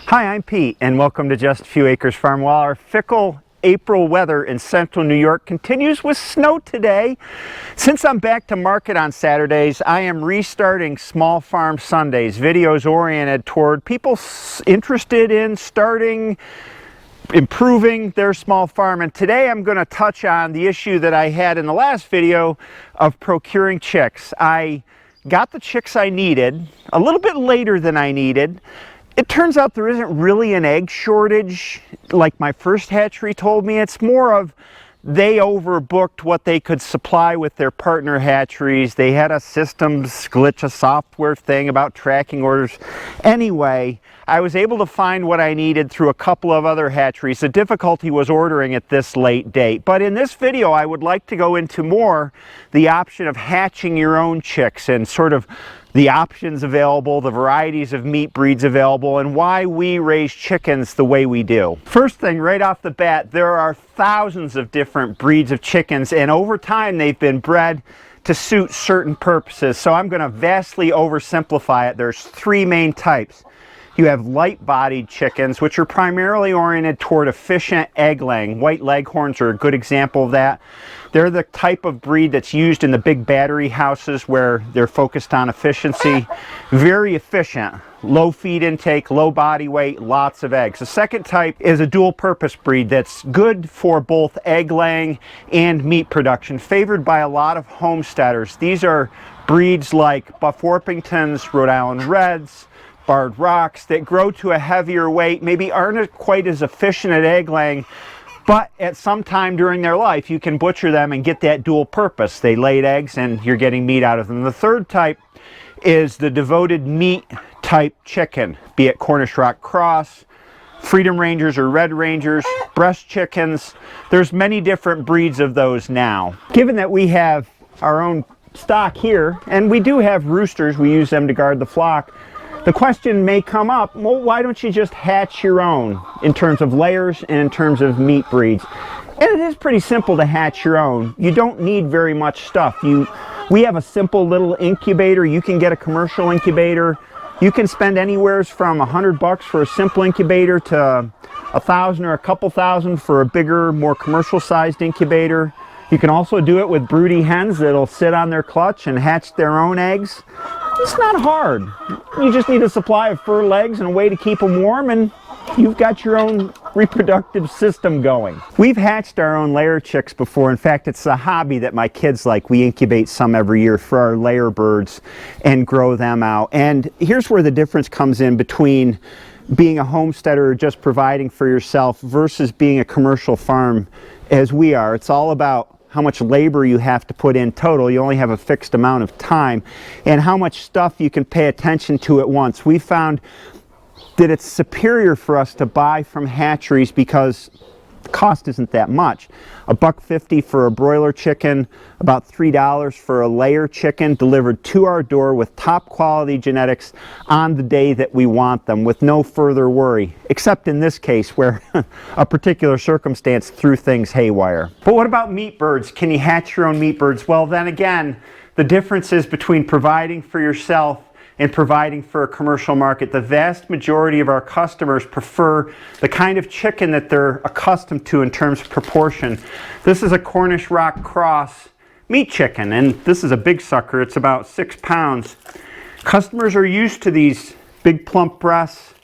Hi, I'm Pete, and welcome to Just a Few Acres Farm. While our fickle April weather in central New York continues with snow today, since I'm back to market on Saturdays, I am restarting Small Farm Sundays, videos oriented toward people interested in improving their small farm. And today I'm going to touch on the issue that I had in the last video of procuring chicks. I got the chicks I needed a little bit later than I needed. It turns out there isn't really an egg shortage like my first hatchery told me. It's more of they overbooked what they could supply with their partner hatcheries. They had a systems glitch, a software thing about tracking orders. Anyway, I was able to find what I needed through a couple of other hatcheries. The difficulty was ordering at this late date. But in this video, I would like to go into more the option of hatching your own chicks and sort of the options available, the varieties of meat breeds available, and why we raise chickens the way we do. First thing, right off the bat, there are thousands of different breeds of chickens, and over time they've been bred to suit certain purposes. So I'm going to vastly oversimplify it. There's three main types. You have light-bodied chickens, which are primarily oriented toward efficient egg laying. White leghorns are a good example of that. They're the type of breed that's used in the big battery houses where they're focused on efficiency. Very efficient. Low feed intake, low body weight, lots of eggs. The second type is a dual-purpose breed that's good for both egg laying and meat production, favored by a lot of homesteaders. These are breeds like Buff Orpingtons, Rhode Island Reds, Barred Rocks that grow to a heavier weight, maybe aren't quite as efficient at egg laying, but at some time during their life you can butcher them and get that dual purpose. They laid eggs and you're getting meat out of them. The third type is the devoted meat type chicken, be it Cornish Rock Cross, Freedom Rangers or Red Rangers, breast chickens. There's many different breeds of those now. Given that we have our own stock here, and we do have roosters, we use them to guard the flock, the question may come up, well, why don't you just hatch your own in terms of layers and in terms of meat breeds? And it is pretty simple to hatch your own. You don't need very much stuff. We have a simple little incubator. You can get a commercial incubator. You can spend anywhere from $100 for a simple incubator to $1,000 or a couple thousand for a bigger, more commercial sized incubator. You can also do it with broody hens that'll sit on their clutch and hatch their own eggs. It's not hard. You just need a supply of fur legs and a way to keep them warm, and you've got your own reproductive system going. We've hatched our own layer chicks before. In fact, it's a hobby that my kids like. We incubate some every year for our layer birds and grow them out. And here's where the difference comes in between being a homesteader or just providing for yourself versus being a commercial farm as we are. It's all about how much labor you have to put in total. You only have a fixed amount of time, and how much stuff you can pay attention to at once. We found that it's superior for us to buy from hatcheries because the cost isn't that much. $1.50 for a broiler chicken, about $3 for a layer chicken, delivered to our door with top quality genetics on the day that we want them, with no further worry, except in this case where a particular circumstance threw things haywire. But what about meat birds? Can you hatch your own meat birds? Well, then again, the difference is between providing for yourself and providing for a commercial market. The vast majority of our customers prefer the kind of chicken that they're accustomed to in terms of proportion. This is a Cornish Rock Cross meat chicken, and this is a big sucker. It's about 6 pounds. Customers are used to these big plump breasts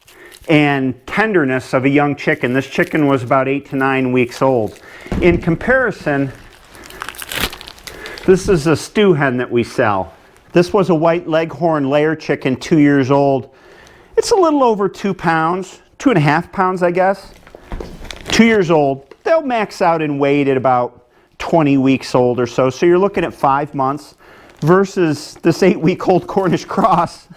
and tenderness of a young chicken. This chicken was about 8 to 9 weeks old. In comparison, this is a stew hen that we sell. This was a white leghorn layer chicken, 2 years old. It's a little over 2 pounds, 2.5 pounds, I guess. 2 years old. They'll max out in weight at about 20 weeks old or so. So you're looking at 5 months versus this 8-week-old Cornish Cross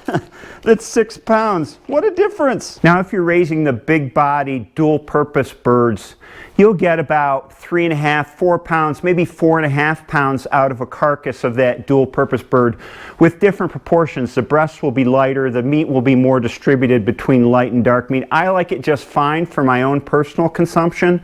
that's 6 pounds. What a difference. Now, if you're raising the big-bodied, dual-purpose birds, you'll get about 3.5, 4 pounds, maybe 4.5 pounds out of a carcass of that dual-purpose bird with different proportions. The breasts will be lighter, the meat will be more distributed between light and dark meat. I like it just fine for my own personal consumption,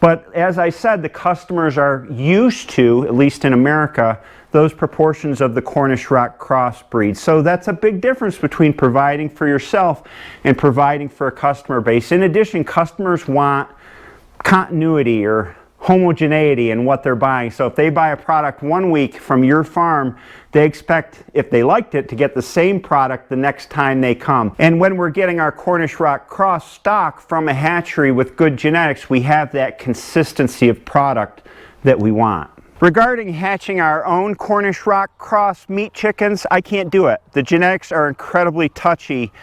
But as I said, the customers are used to, at least in America, those proportions of the Cornish Rock crossbreed. So that's a big difference between providing for yourself and providing for a customer base. In addition, customers want continuity or homogeneity in what they're buying. So if they buy a product one week from your farm, they expect, if they liked it, to get the same product the next time they come. And when we're getting our Cornish Rock cross stock from a hatchery with good genetics, we have that consistency of product that we want. Regarding hatching our own Cornish Rock cross meat chickens, I can't do it. The genetics are incredibly touchy,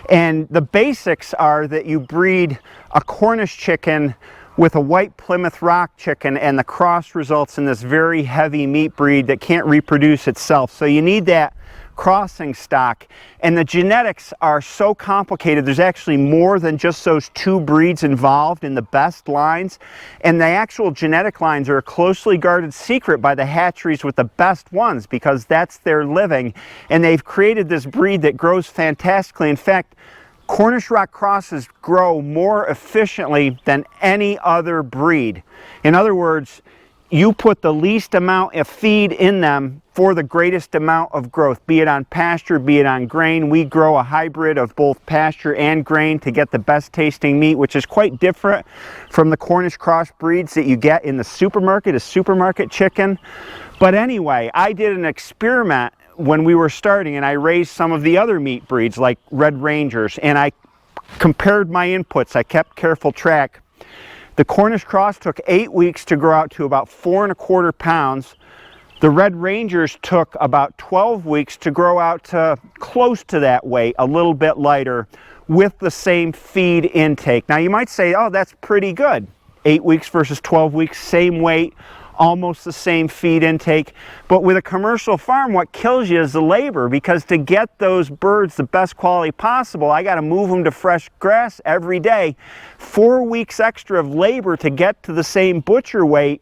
and the basics are that you breed a Cornish chicken with a white Plymouth Rock chicken, and the cross results in this very heavy meat breed that can't reproduce itself. So you need that crossing stock, and the genetics are so complicated. There's actually more than just those two breeds involved in the best lines, and the actual genetic lines are a closely guarded secret by the hatcheries with the best ones, because that's their living, and they've created this breed that grows fantastically. In fact, Cornish Rock crosses grow more efficiently than any other breed. In other words, you put the least amount of feed in them for the greatest amount of growth, be it on pasture, be it on grain. We grow a hybrid of both pasture and grain to get the best tasting meat, which is quite different from the Cornish cross breeds that you get in the supermarket, a supermarket chicken. But anyway, I did an experiment when we were starting, and I raised some of the other meat breeds like Red Rangers, and I compared my inputs. I kept careful track. The Cornish cross took 8 weeks to grow out to about 4 1/4 pounds. The Red Rangers took about 12 weeks to grow out to close to that weight, a little bit lighter, with the same feed intake. Now you might say, oh, that's pretty good. 8 weeks versus 12 weeks, same weight, almost the same feed intake. But with a commercial farm, what kills you is the labor, because to get those birds the best quality possible, I got to move them to fresh grass every day. 4 weeks extra of labor to get to the same butcher weight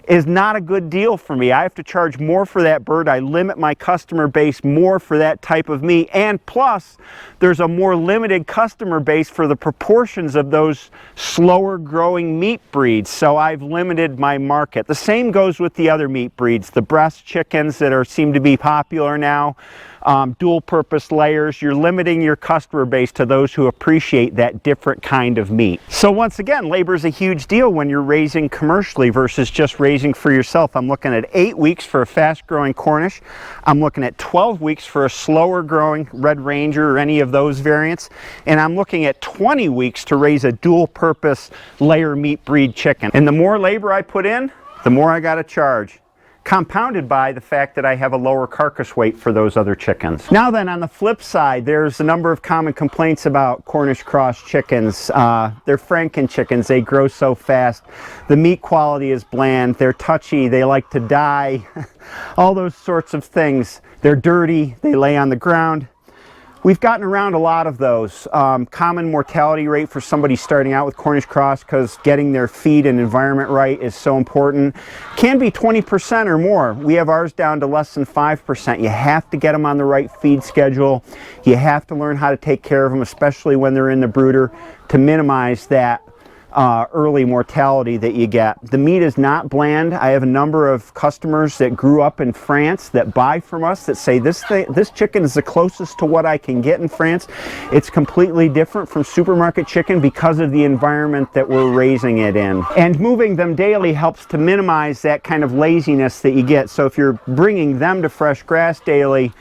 is not a good deal for me. I have to charge more for that bird. I limit my customer base more for that type of meat, and plus there's a more limited customer base for the proportions of those slower growing meat breeds, so I've limited my market. The same goes with the other meat breeds, the breast chickens that seem to be popular now, dual purpose layers. You're limiting your customer base to those who appreciate that different kind of meat. So once again, labor is a huge deal when you're raising commercially versus just raising for yourself. I'm looking at 8 weeks for a fast growing Cornish. I'm looking at 12 weeks for a slower growing Red Ranger or any of those variants. And I'm looking at 20 weeks to raise a dual purpose layer meat breed chicken. And the more labor I put in, the more I got to charge, compounded by the fact that I have a lower carcass weight for those other chickens. Now then, on the flip side, there's a number of common complaints about Cornish cross chickens. They're Franken chickens. They grow so fast. The meat quality is bland. They're touchy. They like to die. All those sorts of things. They're dirty. They lay on the ground. We've gotten around a lot of those. Common mortality rate for somebody starting out with Cornish cross, because getting their feed and environment right is so important, can be 20% or more. We have ours down to less than 5%. You have to get them on the right feed schedule. You have to learn how to take care of them, especially when they're in the brooder, to minimize that early mortality that you get. The meat is not bland. I have a number of customers that grew up in France that buy from us that say this chicken is the closest to what I can get in France. It's completely different from supermarket chicken because of the environment that we're raising it in. And moving them daily helps to minimize that kind of laziness that you get. So if you're bringing them to fresh grass daily,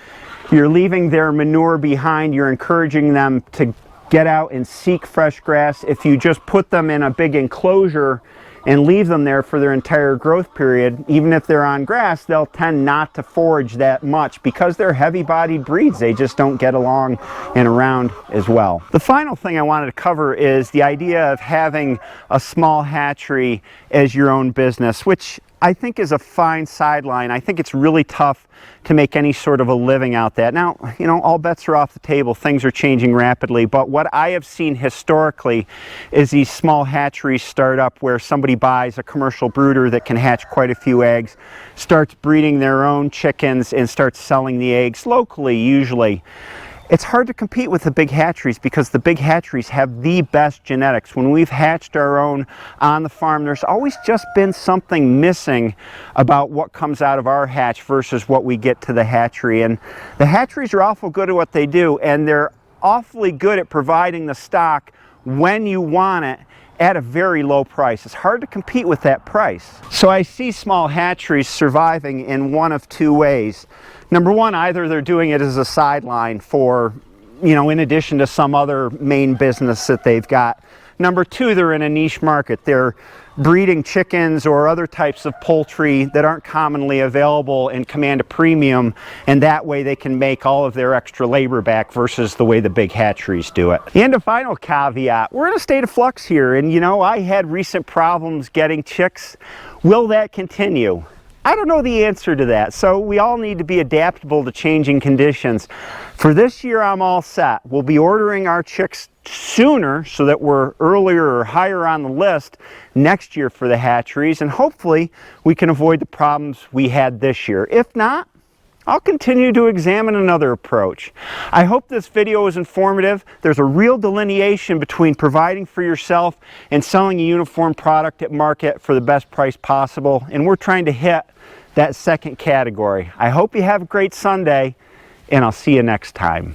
you're leaving their manure behind. You're encouraging them to get out and seek fresh grass. If you just put them in a big enclosure and leave them there for their entire growth period, even if they're on grass, they'll tend not to forage that much because they're heavy-bodied breeds. They just don't get along and around as well. The final thing I wanted to cover is the idea of having a small hatchery as your own business, which I think is a fine sideline. I think it's really tough to make any sort of a living out that. Now, you know, all bets are off the table. Things are changing rapidly, but what I have seen historically is these small hatcheries start up where somebody buys a commercial brooder that can hatch quite a few eggs, starts breeding their own chickens, and starts selling the eggs locally usually. It's hard to compete with the big hatcheries because the big hatcheries have the best genetics. When we've hatched our own on the farm, there's always just been something missing about what comes out of our hatch versus what we get to the hatchery. And the hatcheries are awful good at what they do, and they're awfully good at providing the stock when you want it at a very low price. It's hard to compete with that price. So I see small hatcheries surviving in one of two ways. Number one, either they're doing it as a sideline for, in addition to some other main business that they've got. Number two, they're in a niche market. They're breeding chickens or other types of poultry that aren't commonly available and command a premium, and that way they can make all of their extra labor back versus the way the big hatcheries do it. And a final caveat, we're in a state of flux here, and I had recent problems getting chicks. Will that continue? I don't know the answer to that, so we all need to be adaptable to changing conditions. For this year, I'm all set. We'll be ordering our chicks sooner so that we're earlier or higher on the list next year for the hatcheries, and hopefully we can avoid the problems we had this year. If not, I'll continue to examine another approach. I hope this video was informative. There's a real delineation between providing for yourself and selling a uniform product at market for the best price possible, and we're trying to hit that second category. I hope you have a great Sunday, and I'll see you next time.